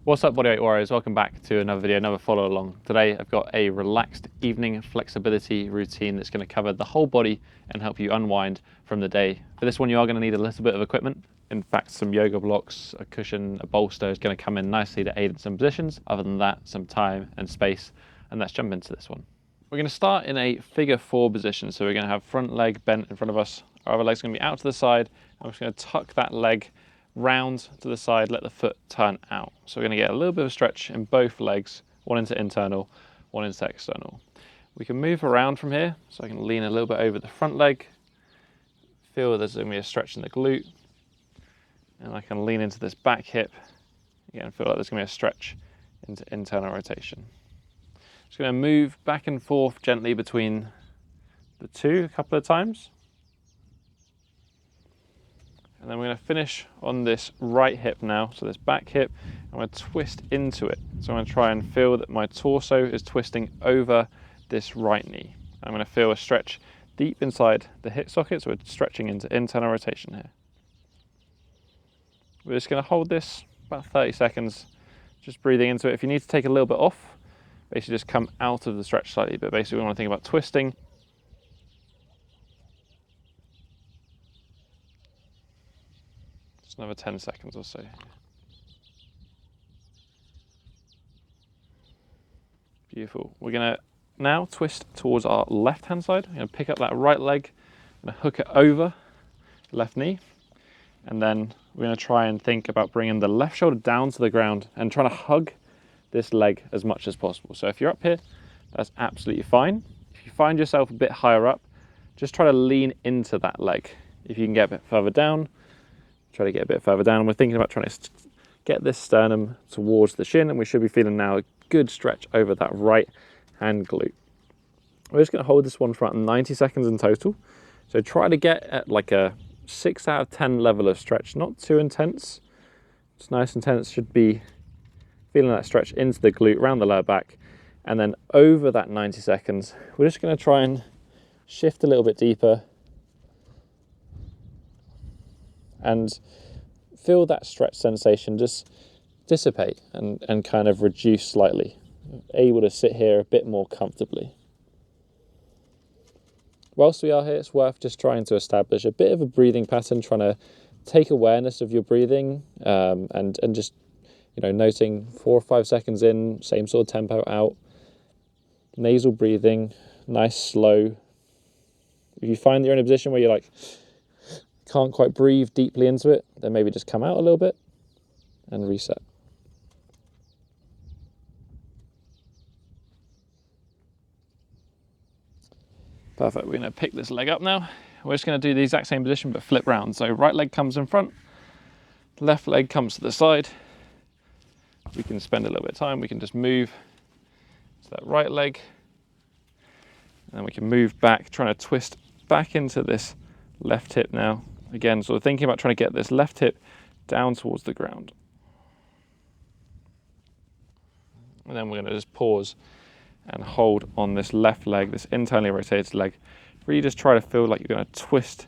What's up, bodyweight warriors? Welcome back to another video, another follow along. Today I've got a relaxed evening flexibility routine that's going to cover the whole body and help you unwind from the day. For this one you are going to need a little bit of equipment. In fact, some yoga blocks, a cushion, a bolster is going to come in nicely to aid in some positions. Other than that, some time and space, and let's jump into this one. We're going to start in a figure 4 position. So we're going to have front leg bent in front of us. Our other leg's going to be out to the side. I'm just going to tuck that leg round to the side, let the foot turn out. So we're going to get a little bit of stretch in both legs, one into internal, one into external. We can move around from here, so I can lean a little bit over the front leg, feel there's going to be a stretch in the glute, and I can lean into this back hip, again feel like there's going to be a stretch into internal rotation. Just going to move back and forth gently between the two a couple of times. And then we're going to finish on this right hip now, so this back hip, I'm going to twist into it. So I'm going to try and feel that my torso is twisting over this right knee. I'm going to feel a stretch deep inside the hip socket, so we're stretching into internal rotation here. We're just going to hold this about 30 seconds, just breathing into it. If you need to take a little bit off, basically just come out of the stretch slightly, but basically we want to think about twisting. Another 10 seconds or so. Beautiful. We're going to now twist towards our left hand side. I'm going to pick up that right leg, I'm going to hook it over the left knee, and then we're going to try and think about bringing the left shoulder down to the ground and trying to hug this leg as much as possible. So if you're up here, that's absolutely fine. If you find yourself a bit higher up, just try to lean into that leg. If you can get a bit further down, try to get a bit further down. We're thinking about trying to get this sternum towards the shin, and we should be feeling now a good stretch over that right hand glute. We're just going to hold this one for about 90 seconds in total. So try to get at like a 6 out of 10 level of stretch, not too intense. It's nice and tense, should be feeling that stretch into the glute, around the lower back, and then over that 90 seconds, we're just going to try and shift a little bit deeper and feel that stretch sensation just dissipate and kind of reduce slightly. Able to sit here a bit more comfortably. Whilst we are here, it's worth just trying to establish a bit of a breathing pattern, trying to take awareness of your breathing and just, you know, noting 4 or 5 seconds in, same sort of tempo out. Nasal breathing, nice, slow. If you find that you're in a position where you're like, can't quite breathe deeply into it, then maybe just come out a little bit and reset. Perfect, we're going to pick this leg up now. We're just going to do the exact same position but flip round. So right leg comes in front, left leg comes to the side. We can spend a little bit of time, we can just move to that right leg, and then we can move back, trying to twist back into this left hip now. Again, sort of thinking about trying to get this left hip down towards the ground. And then we're going to just pause and hold on this left leg, this internally rotated leg. Really just try to feel like you're going to twist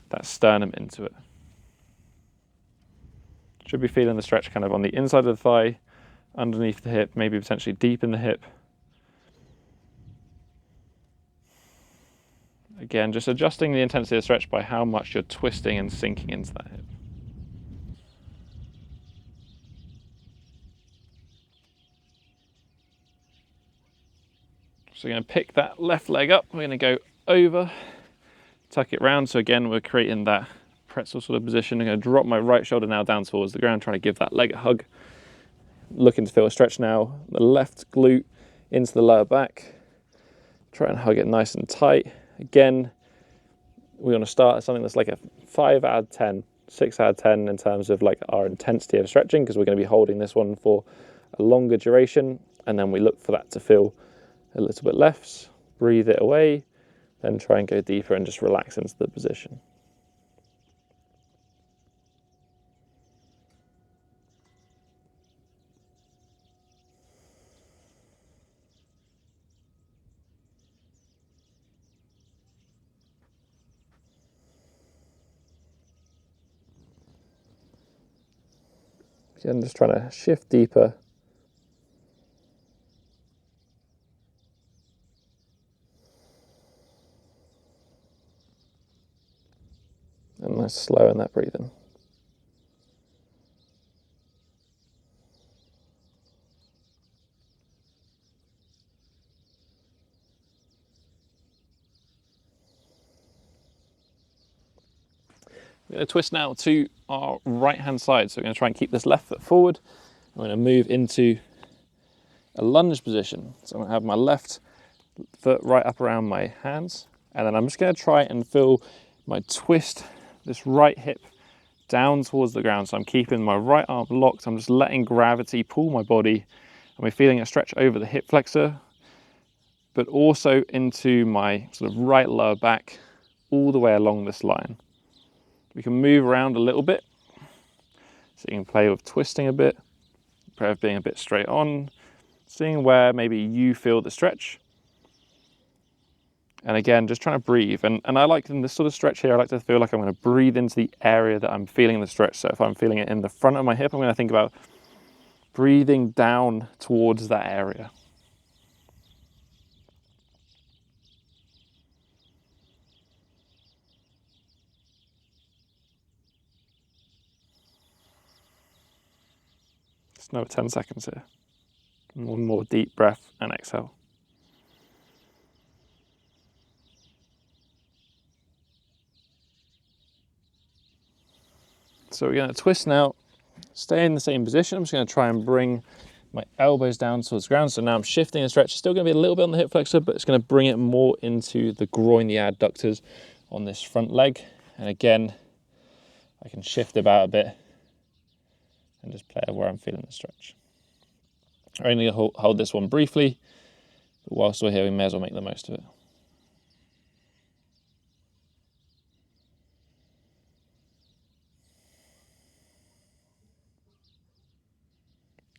that sternum into it. Should be feeling the stretch kind of on the inside of the thigh, underneath the hip, maybe potentially deep in the hip. Again, just adjusting the intensity of the stretch by how much you're twisting and sinking into that hip. So we're going to pick that left leg up, we're going to go over, tuck it round. So again, we're creating that pretzel sort of position. I'm going to drop my right shoulder now down towards the ground, trying to give that leg a hug. Looking to feel a stretch now, the left glute into the lower back. Try and hug it nice and tight. Again, we want to start at something that's like a 5 out of 10, 6 out of 10 in terms of like our intensity of stretching, because we're going to be holding this one for a longer duration, and then we look for that to feel a little bit less, breathe it away, then try and go deeper and just relax into the position. Again, just trying to shift deeper And nice slow in that breathing. We're going to twist now to our right hand side. So we're going to try and keep this left foot forward. I'm going to move into a lunge position. So I'm going to have my left foot right up around my hands. And then I'm just going to try and feel my twist this right hip down towards the ground. So I'm keeping my right arm locked. I'm just letting gravity pull my body. And we're feeling a stretch over the hip flexor, but also into my sort of right lower back, all the way along this line. We can move around a little bit. So you can play with twisting a bit, play with being a bit straight on, seeing where maybe you feel the stretch. And again, just trying to breathe. And I like in this sort of stretch here, I like to feel like I'm going to breathe into the area that I'm feeling the stretch. So if I'm feeling it in the front of my hip, I'm going to think about breathing down towards that area. Just another 10 seconds here. One more deep breath and exhale. So we're going to twist now, stay in the same position. I'm just going to try and bring my elbows down towards the ground. So now I'm shifting the stretch. It's still going to be a little bit on the hip flexor, but it's going to bring it more into the groin, the adductors on this front leg. And again, I can shift about a bit and just play where I'm feeling the stretch. I'm only going to hold this one briefly, but whilst we're here, we may as well make the most of it.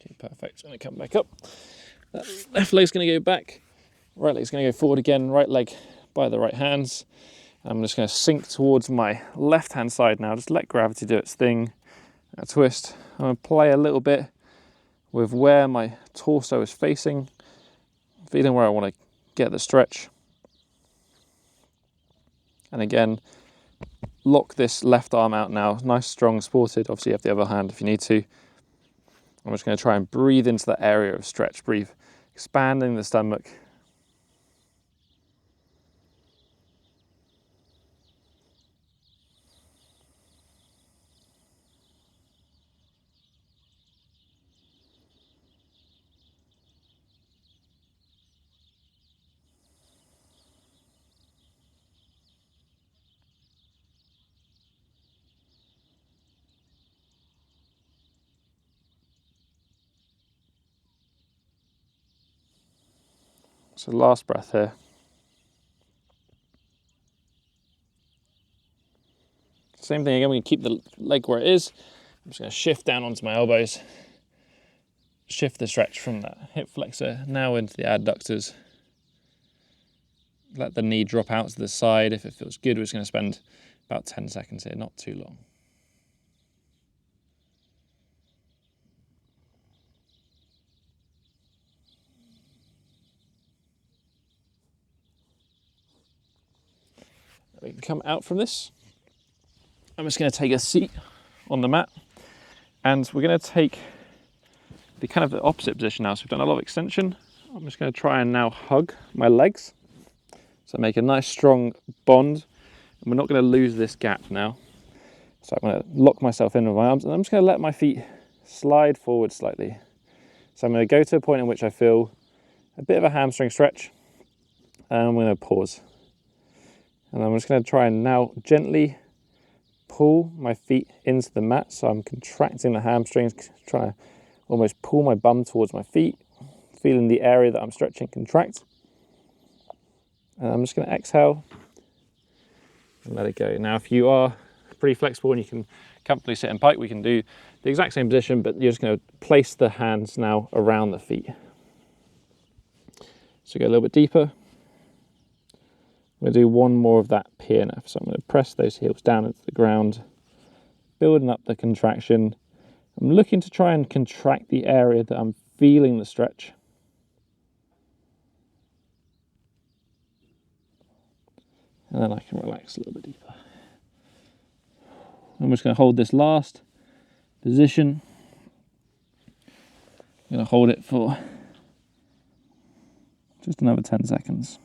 Okay, perfect. I'm going to come back up. That left leg's going to go back, right leg's going to go forward again, right leg by the right hands. I'm just going to sink towards my left hand side now, just let gravity do its thing. A twist. I'm going to play a little bit with where my torso is facing, feeling where I want to get the stretch. And again, lock this left arm out now, nice, strong, supported. Obviously you have the other hand if you need to. I'm just going to try and breathe into that area of stretch. Breathe, expanding the stomach. So last breath here. Same thing again, we can keep the leg where it is. I'm just going to shift down onto my elbows. Shift the stretch from that hip flexor now into the adductors. Let the knee drop out to the side. If it feels good, we're just going to spend about 10 seconds here, not too long. We can come out from this. I'm just going to take a seat on the mat, and we're going to take the kind of the opposite position now. So we've done a lot of extension. I'm just going to try and now hug my legs. So make a nice strong bond, and we're not going to lose this gap now. So I'm going to lock myself in with my arms, and I'm just going to let my feet slide forward slightly. So I'm going to go to a point in which I feel a bit of a hamstring stretch, and I'm going to pause. And I'm just going to try and now gently pull my feet into the mat. So I'm contracting the hamstrings, trying to almost pull my bum towards my feet, feeling the area that I'm stretching contract. And I'm just going to exhale and let it go. Now, if you are pretty flexible and you can comfortably sit in pike, we can do the exact same position, but you're just going to place the hands now around the feet. So go a little bit deeper. I'm going to do one more of that PNF. So I'm going to press those heels down into the ground, building up the contraction. I'm looking to try and contract the area that I'm feeling the stretch. And then I can relax a little bit deeper. I'm just going to hold this last position. I'm going to hold it for just another 10 seconds.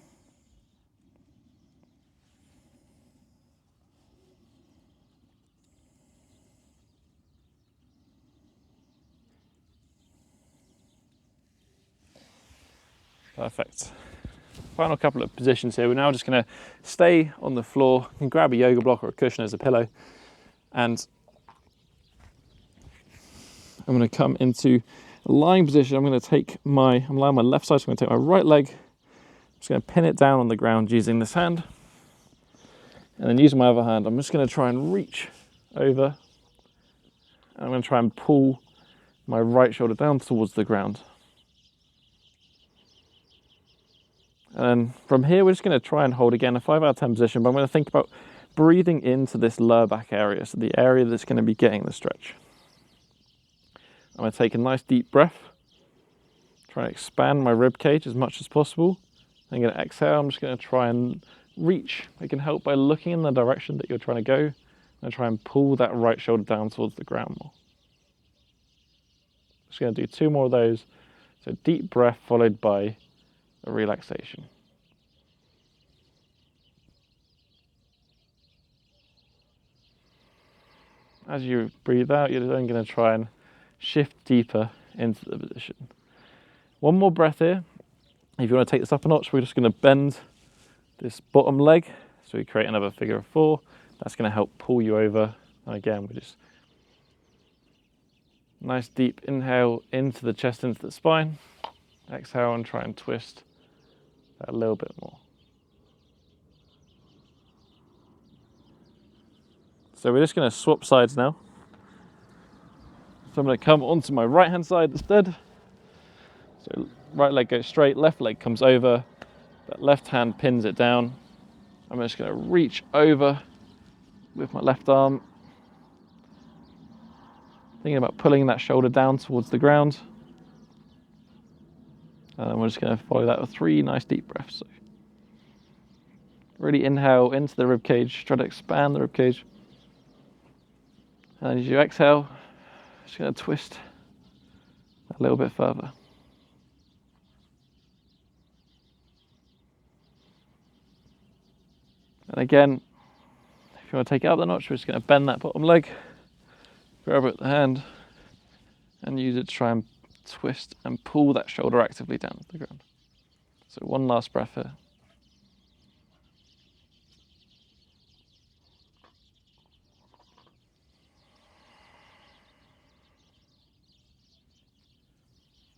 Perfect. Final couple of positions here. We're now just going to stay on the floor. You can grab a yoga block or a cushion as a pillow. And I'm going to come into a lying position. I'm laying on my left side, so I'm going to take my right leg. I'm just going to pin it down on the ground using this hand. And then using my other hand, I'm just going to try and reach over. And I'm going to try and pull my right shoulder down towards the ground. And then from here, we're just going to try and hold again a 5 out of 10 position, but I'm going to think about breathing into this lower back area, so the area that's going to be getting the stretch. I'm going to take a nice deep breath, try and expand my rib cage as much as possible. I'm going to exhale. I'm just going to try and reach. It can help by looking in the direction that you're trying to go and try and pull that right shoulder down towards the ground more. Just going to do 2 more of those. So deep breath followed by a relaxation. As you breathe out, you're then going to try and shift deeper into the position. 1 more breath here. If you want to take this up a notch, we're just going to bend this bottom leg. So we create another figure of 4. That's going to help pull you over. And again, we just nice deep inhale into the chest, into the spine. Exhale and try and twist that a little bit more. So we're just going to swap sides now. So I'm going to come onto my right hand side instead. So right leg goes straight, left leg comes over, that left hand pins it down. I'm just going to reach over with my left arm, thinking about pulling that shoulder down towards the ground. And then we're just going to follow that with 3 nice deep breaths. So really inhale into the rib cage, try to expand the rib cage. And as you exhale, just going to twist a little bit further. And again, if you want to take it up the notch, we're just going to bend that bottom leg, grab it with the hand, and use it to try and twist and pull that shoulder actively down to the ground. So 1 last breath here.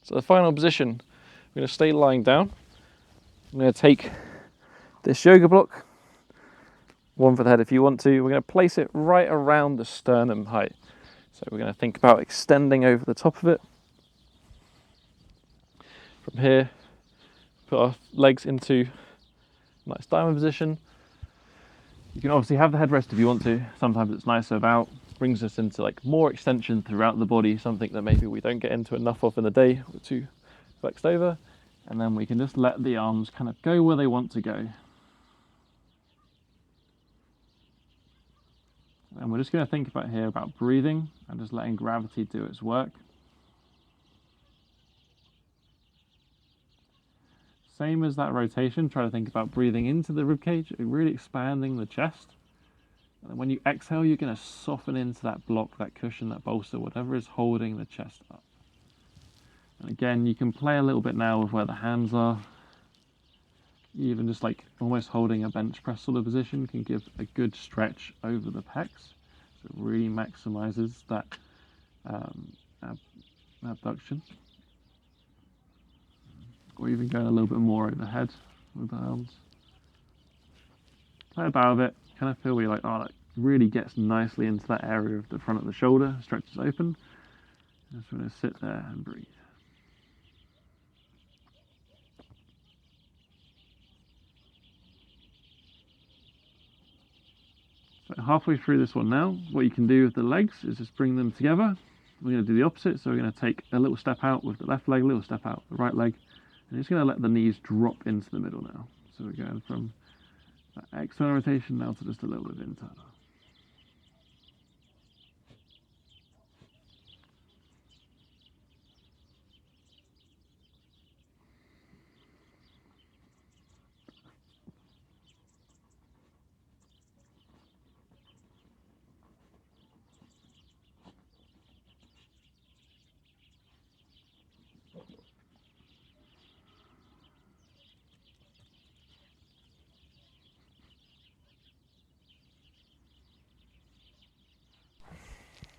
So the final position, we're going to stay lying down. I'm going to take this yoga block, 1 for the head if you want to. We're going to place it right around the sternum height. So we're going to think about extending over the top of it. From here, put our legs into a nice diamond position. You can obviously have the headrest if you want to. Sometimes it's nicer about. Brings us into like more extension throughout the body, something that maybe we don't get into enough of in the day. We're too flexed over. And then we can just let the arms kind of go where they want to go. And we're just going to think about here about breathing and just letting gravity do its work. Same as that rotation, try to think about breathing into the ribcage, really expanding the chest. And then when you exhale, you're going to soften into that block, that cushion, that bolster, whatever is holding the chest up. And again, you can play a little bit now with where the hands are. Even just like almost holding a bench press sort of position can give a good stretch over the pecs. So it really maximizes that abduction. Or even going a little bit more overhead with the arms. Play about with it, kind of feel where you're like, oh, that really gets nicely into that area of the front of the shoulder, stretches open. Just want to sit there and breathe. So halfway through this one now, what you can do with the legs is just bring them together. We're going to do the opposite, so we're going to take a little step out with the left leg, a little step out with the right leg, and just going to let the knees drop into the middle now. So we're going from that external rotation now to just a little bit internal.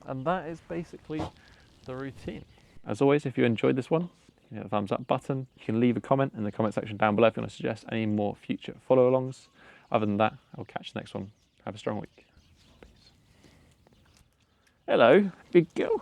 And that is basically the routine. As always, if you enjoyed this one, hit the thumbs up button. You can leave a comment in the comment section down below if you want to suggest any more future follow alongs. Other than that, I'll catch you next one. Have a strong week. Peace. Hello, big girl.